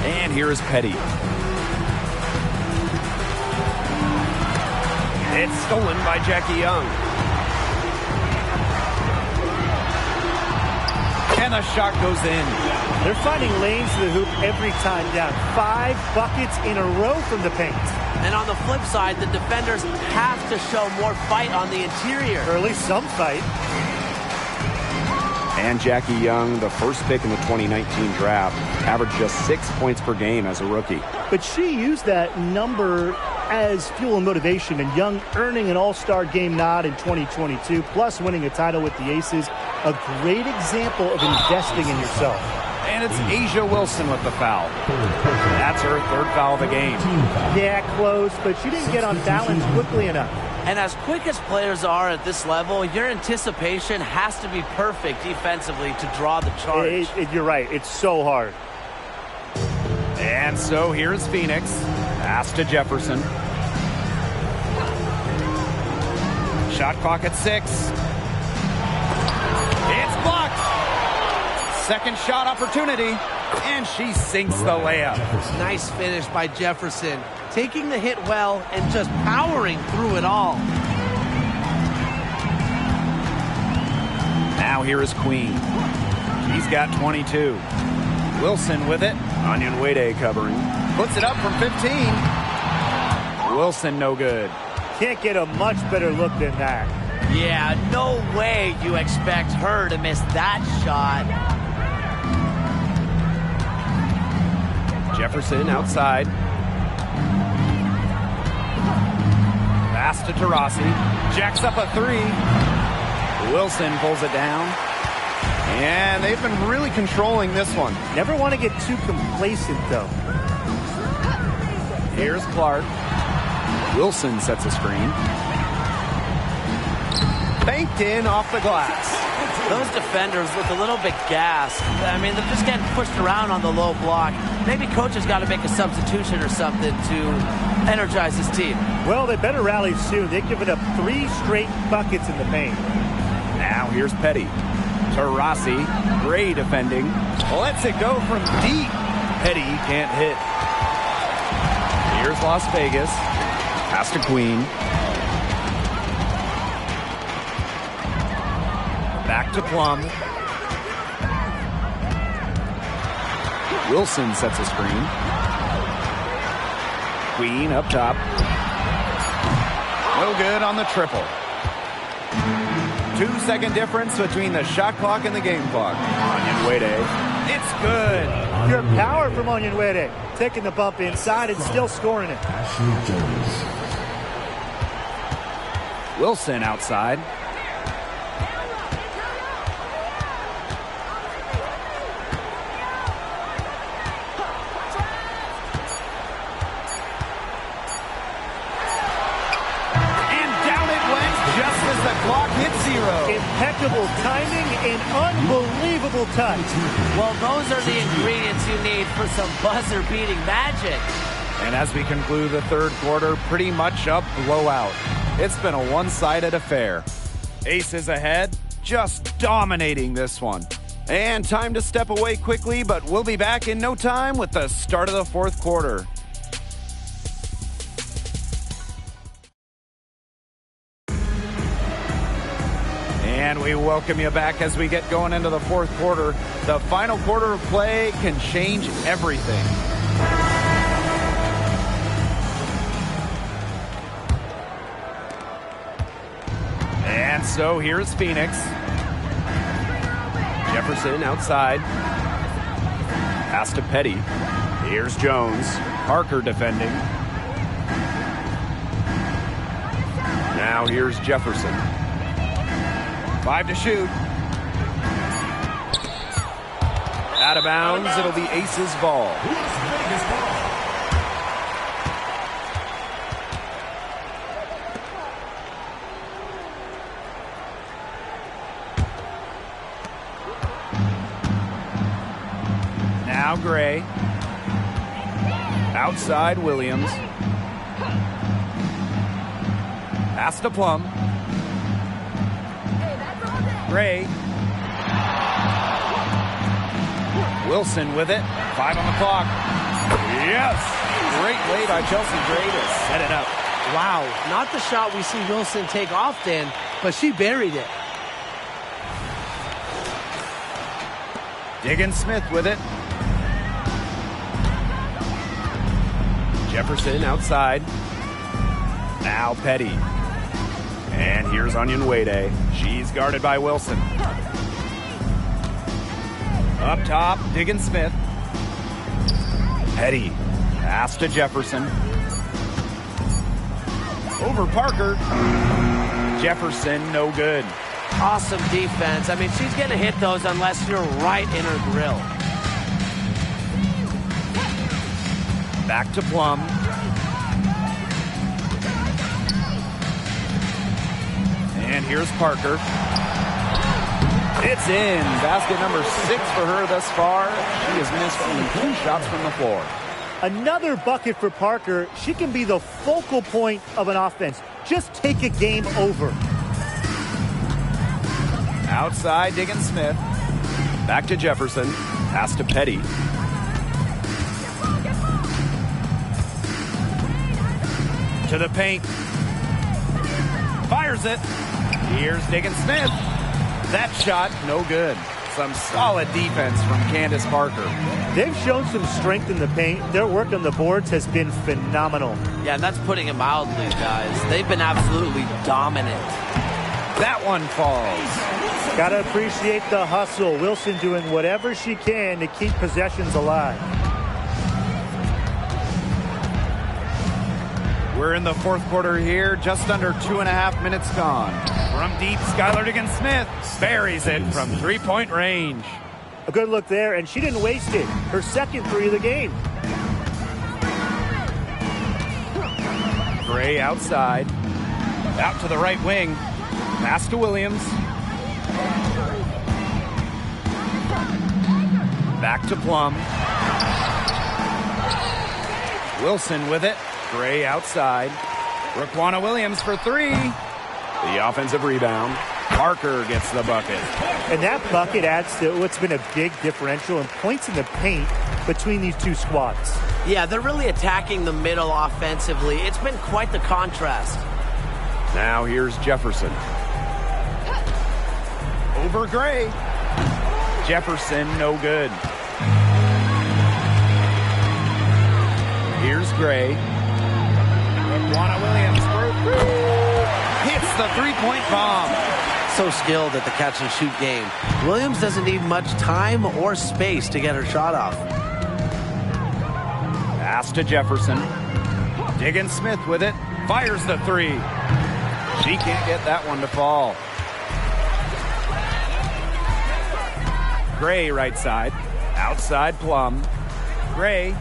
Speaker 1: And here is Petty. It's stolen by Jackie Young. And the shot goes in.
Speaker 2: They're finding lanes to the hoop every time down. 5 buckets in a row from the paint.
Speaker 3: And on the flip side, the defenders have to show more fight on the interior.
Speaker 2: Or at least some fight.
Speaker 1: And Jackie Young, the first pick in the 2019 draft, averaged just 6 points per game as a rookie.
Speaker 2: But she used that number as fuel and motivation, and Young earning an all-star game nod in 2022, plus winning a title with the Aces. A great example of investing in yourself.
Speaker 1: And it's Asia Wilson with the foul. That's her third foul of the game.
Speaker 2: Yeah, close, but she didn't get on balance quickly enough.
Speaker 3: And as quick as players are at this level, your anticipation has to be perfect defensively to draw the charge.
Speaker 2: You're right. It's so hard.
Speaker 1: And so here's Phoenix. Pass to Jefferson. Shot clock at 6. It's blocked. Second shot opportunity. And she sinks the layup.
Speaker 3: Nice finish by Jefferson. Taking the hit well and just powering through it all.
Speaker 1: Now here is Queen. He's got 22. Wilson with it. Onyenwere covering. Puts it up from 15. Wilson no good.
Speaker 2: Can't get a much better look than that.
Speaker 3: Yeah, no way you expect her to miss that shot.
Speaker 1: Jefferson outside. Pass to Taurasi. Jacks up a 3. Wilson pulls it down. And they've been really controlling this one.
Speaker 2: Never want to get too complacent, though.
Speaker 1: Here's Clark. Wilson sets a screen. Banked in off the glass.
Speaker 3: Those defenders look a little bit gassed. I mean, they're just getting pushed around on the low block. Maybe coach has got to make a substitution or something to energize his team.
Speaker 2: Well, they better rally soon. They've given up 3 straight buckets in the paint.
Speaker 1: Now here's Petty. Taurasi, Gray defending. Lets it go from deep. Petty can't hit. Here's Las Vegas. Pass to Queen. Back to Plum. Wilson sets a screen. Queen up top. No good on the triple. 2-second difference between the shot clock and the game clock. Onyenwere. It's good.
Speaker 2: Your power from Onyenwere. Taking the bump inside and still scoring it.
Speaker 1: Wilson outside.
Speaker 2: Impeccable timing and unbelievable touch.
Speaker 3: Well, those are the ingredients you need for some buzzer-beating magic.
Speaker 1: And as we conclude the third quarter, pretty much a blowout. It's been a one-sided affair. Aces ahead, just dominating this one. And time to step away quickly, but we'll be back in no time with the start of the fourth quarter. And we welcome you back as we get going into the fourth quarter. The final quarter of play can change everything. And so here's Phoenix. Jefferson outside. Pass to Petty. Here's Jones. Parker defending. Now here's Jefferson. 5 to shoot. Out of bounds. It'll be Aces ball. Now Gray. Outside Williams. Pass to Plum. Gray. Wilson with it. 5 on the clock. Yes! Great play by Chelsea Gray to set it up.
Speaker 3: Wow, not the shot we see Wilson take often, but she buried it.
Speaker 1: Diggins-Smith with it. Jefferson outside. Now Petty. And here's Onyenwere. She's guarded by Wilson. Up top, Diggins Smith. Petty. Pass to Jefferson. Over Parker. Jefferson, no good.
Speaker 3: Awesome defense. I mean, she's going to hit those unless you're right in her grill.
Speaker 1: Back to Plum. And here's Parker. It's in. Basket number 6 for her thus far. She has missed only 2 shots from the floor.
Speaker 2: Another bucket for Parker. She can be the focal point of an offense. Just take a game over.
Speaker 1: Outside, Diggins Smith. Back to Jefferson. Pass to Petty. To the paint. Fires it. Here's Diggins Smith. That shot, no good. Some solid defense from Candace Parker.
Speaker 2: They've shown some strength in the paint. Their work on the boards has been phenomenal.
Speaker 3: Yeah, and that's putting it mildly, guys. They've been absolutely dominant.
Speaker 1: That one falls.
Speaker 2: Gotta appreciate the hustle. Wilson doing whatever she can to keep possessions alive.
Speaker 1: We're in the 4th quarter here, just under 2.5 minutes gone. From deep, Skylar Diggins Smith buries it from 3-point range.
Speaker 2: A good look there, and she didn't waste it. Her second 3 of the game.
Speaker 1: Gray outside. Out to the right wing. Pass to Williams. Back to Plum. Wilson with it. Gray outside. Raquana Williams for 3. The offensive rebound. Parker gets the bucket.
Speaker 2: And that bucket adds to what's been a big differential in points in the paint between these two squads.
Speaker 3: Yeah, they're really attacking the middle offensively. It's been quite the contrast.
Speaker 1: Now here's Jefferson. Over Gray. Jefferson, no good. Here's Gray. Raquana Williams for 3. Hits the 3-point bomb.
Speaker 3: So skilled at the catch-and-shoot game. Williams doesn't need much time or space to get her shot off.
Speaker 1: Pass to Jefferson. Diggins Smith with it. Fires the 3. She can't get that one to fall. Gray right side. Outside Plum. Gray.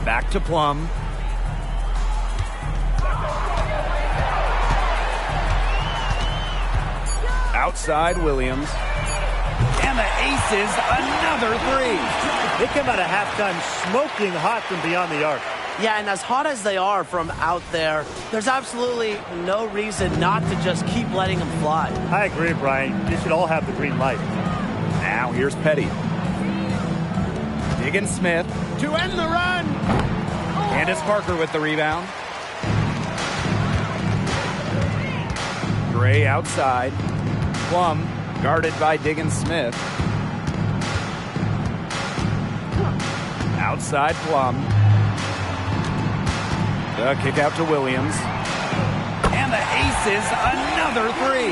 Speaker 1: Back to Plum. Outside Williams. And the aces, another 3.
Speaker 2: They come out of halftime smoking hot from beyond the arc.
Speaker 3: Yeah, and as hot as they are from out there, there's absolutely no reason not to just keep letting them fly.
Speaker 2: I agree, Brian. They should all have the green light.
Speaker 1: Now here's Petty. Diggins Smith to end the run. Candace Parker with the rebound. Gray outside. Plum guarded by Diggins Smith. Outside Plum. The kick out to Williams. And the aces, another 3.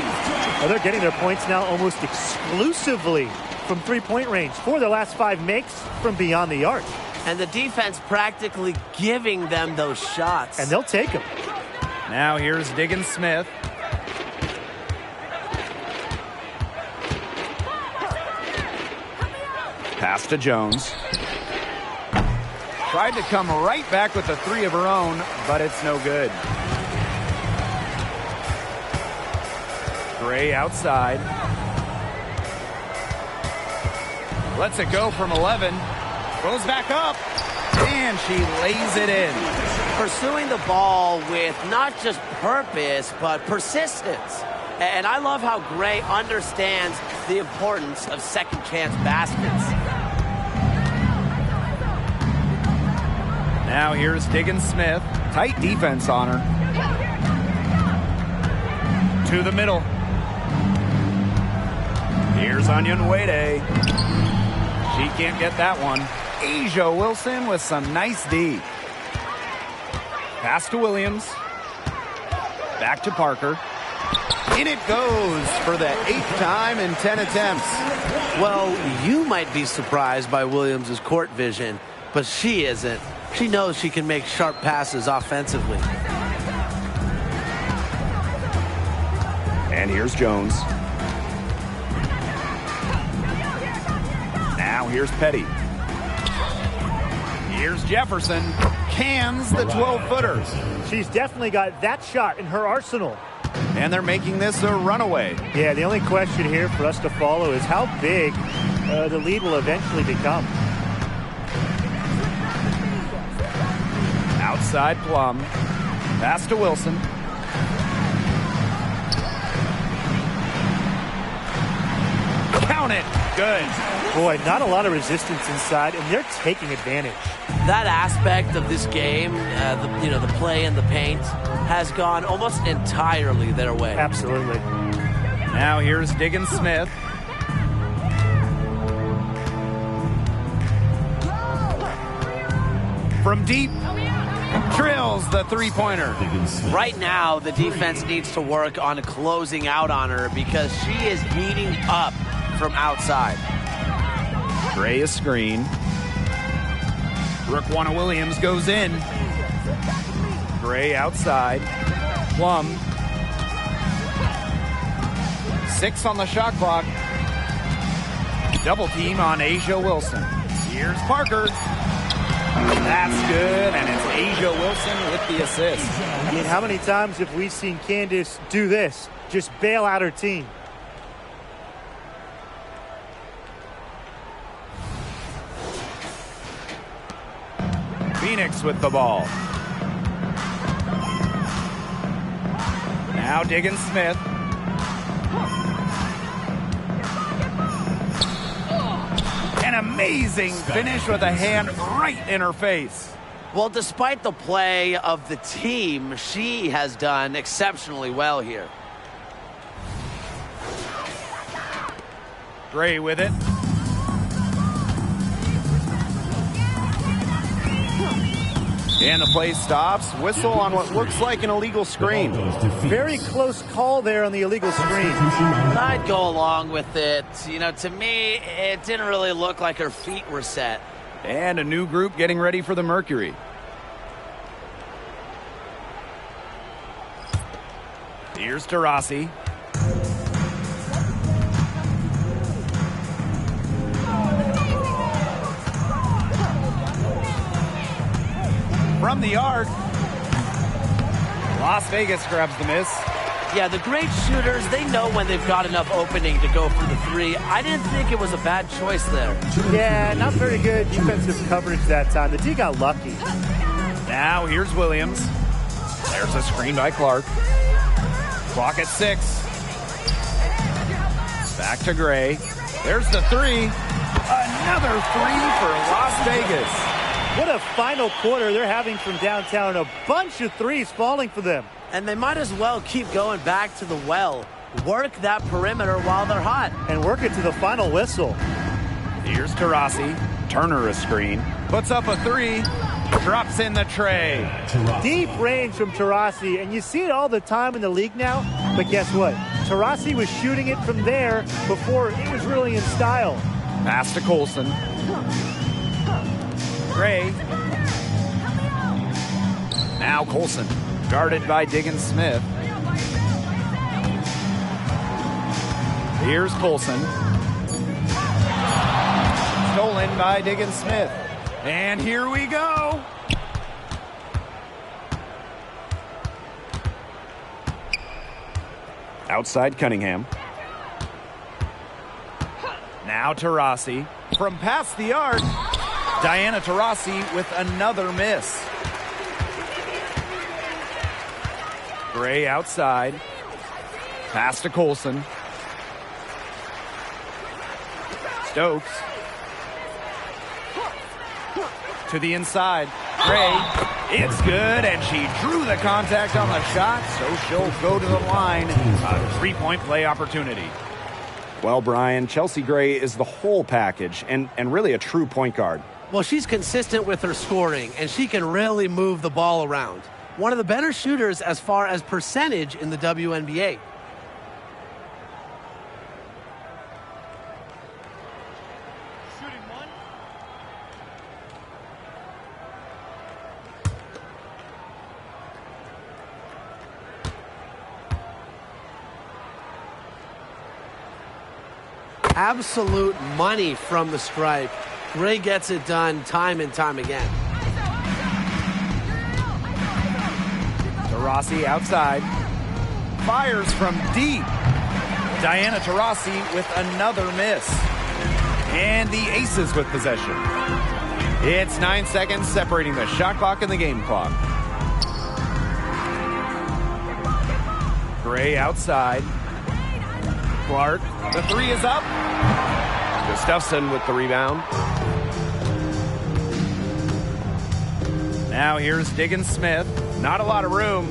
Speaker 2: Well, they're getting their points now almost exclusively from 3-point range. 4 of their last 5 makes from beyond the arc.
Speaker 3: And the defense practically giving them those shots.
Speaker 2: And they'll take them.
Speaker 1: Now here's Diggins Smith. Pass to Jones. Tried to come right back with a 3 of her own, but it's no good. Gray outside. Lets it go from 11. Goes back up. And she lays it in.
Speaker 3: Pursuing the ball with not just purpose, but persistence. And I love how Gray understands the importance of second chance baskets.
Speaker 1: Now here's Diggins Smith. Tight defense on her. To the middle. Here's Onyenwere. She can't get that one. Asia Wilson with some nice D. Pass to Williams. Back to Parker. In it goes for the 8th time in 10 attempts.
Speaker 3: Well, you might be surprised by Williams' court vision, but she isn't. She knows she can make sharp passes offensively.
Speaker 1: And here's Jones. Now here's Petty. Here's Jefferson. Cans the 12-footer.
Speaker 2: She's definitely got that shot in her arsenal.
Speaker 1: And they're making this a runaway.
Speaker 2: Yeah, the only question here for us to follow is how big the lead will eventually become.
Speaker 1: Outside Plum. Pass to Wilson. Count it. Good.
Speaker 2: Boy, not a lot of resistance inside, and they're taking advantage.
Speaker 3: That aspect of this game, the play in the paint, has gone almost entirely their way.
Speaker 2: Absolutely.
Speaker 1: Now here's Diggins Smith. From deep, drills the three-pointer.
Speaker 3: Right now, the defense needs to work on closing out on her because she is heating up from outside.
Speaker 1: Gray a screen. Raquana Williams goes in. Gray outside. Plum. 6 on the shot clock. Double team on Asia Wilson. Here's Parker. That's good, and it's Asia Wilson with the assist.
Speaker 2: I mean, how many times have we seen Candace do this? Just bail out her team.
Speaker 1: Phoenix with the ball. Now Diggins Smith. An amazing finish with a hand right in her face.
Speaker 3: Well, despite the play of the team, she has done exceptionally well here.
Speaker 1: Gray with it. And the play stops. Whistle on what looks like an illegal screen.
Speaker 2: Very close call there on the illegal screen.
Speaker 3: I'd go along with it. To me, it didn't really look like her feet were set.
Speaker 1: And a new group getting ready for the Mercury. Here's Taurasi. From the arc. Las Vegas grabs the miss.
Speaker 3: Yeah, the great shooters, they know when they've got enough opening to go for the three. I didn't think it was a bad choice there.
Speaker 2: Yeah, not very good defensive coverage that time. The D got lucky.
Speaker 1: Now here's Williams. There's a screen by Clark. Clock at 6. Back to Gray. There's the three. Another three for Las Vegas.
Speaker 2: What a final quarter they're having from downtown. A bunch of threes falling for them.
Speaker 3: And they might as well keep going back to the well. Work that perimeter while they're hot.
Speaker 2: And work it to the final whistle.
Speaker 1: Here's Taurasi. Turner a screen. Puts up a three. Drops in the tray.
Speaker 2: Deep range from Taurasi. And you see it all the time in the league now. But guess what? Taurasi was shooting it from there before it was really in style.
Speaker 1: Pass to Colson. Gray. Now Colson. Guarded by Diggins Smith. Here's Colson. Stolen by Diggins Smith. And here we go. Outside Cunningham. Now Taurasi. From past the arc, Diana Taurasi with another miss. Gray outside. Pass to Colson. Stokes. To the inside. Gray. It's good, and she drew the contact on the shot, so she'll go to the line. A three-point play opportunity. Well, Brian, Chelsea Gray is the whole package and really a true point guard.
Speaker 3: Well, she's consistent with her scoring, and she can really move the ball around. One of the better shooters as far as percentage in the WNBA. Absolute money from the stripe. Gray gets it done time and time again.
Speaker 1: Taurasi outside. Fires from deep. Diana Taurasi with another miss. And the Aces with possession. It's 9 seconds separating the shot clock and the game clock. Gray outside. Clark, the three is up. Gustafson with the rebound. Now here's Diggins Smith. Not a lot of room.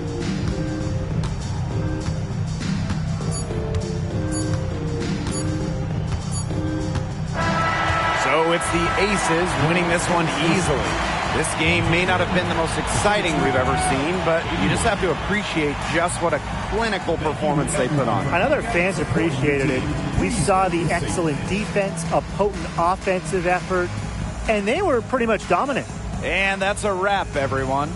Speaker 1: So it's the Aces winning this one easily. This game may not have been the most exciting we've ever seen, but you just have to appreciate just what a clinical performance they put on.
Speaker 2: I know their fans appreciated it. We saw the excellent defense, a potent offensive effort, and they were pretty much dominant.
Speaker 1: And that's a wrap, everyone.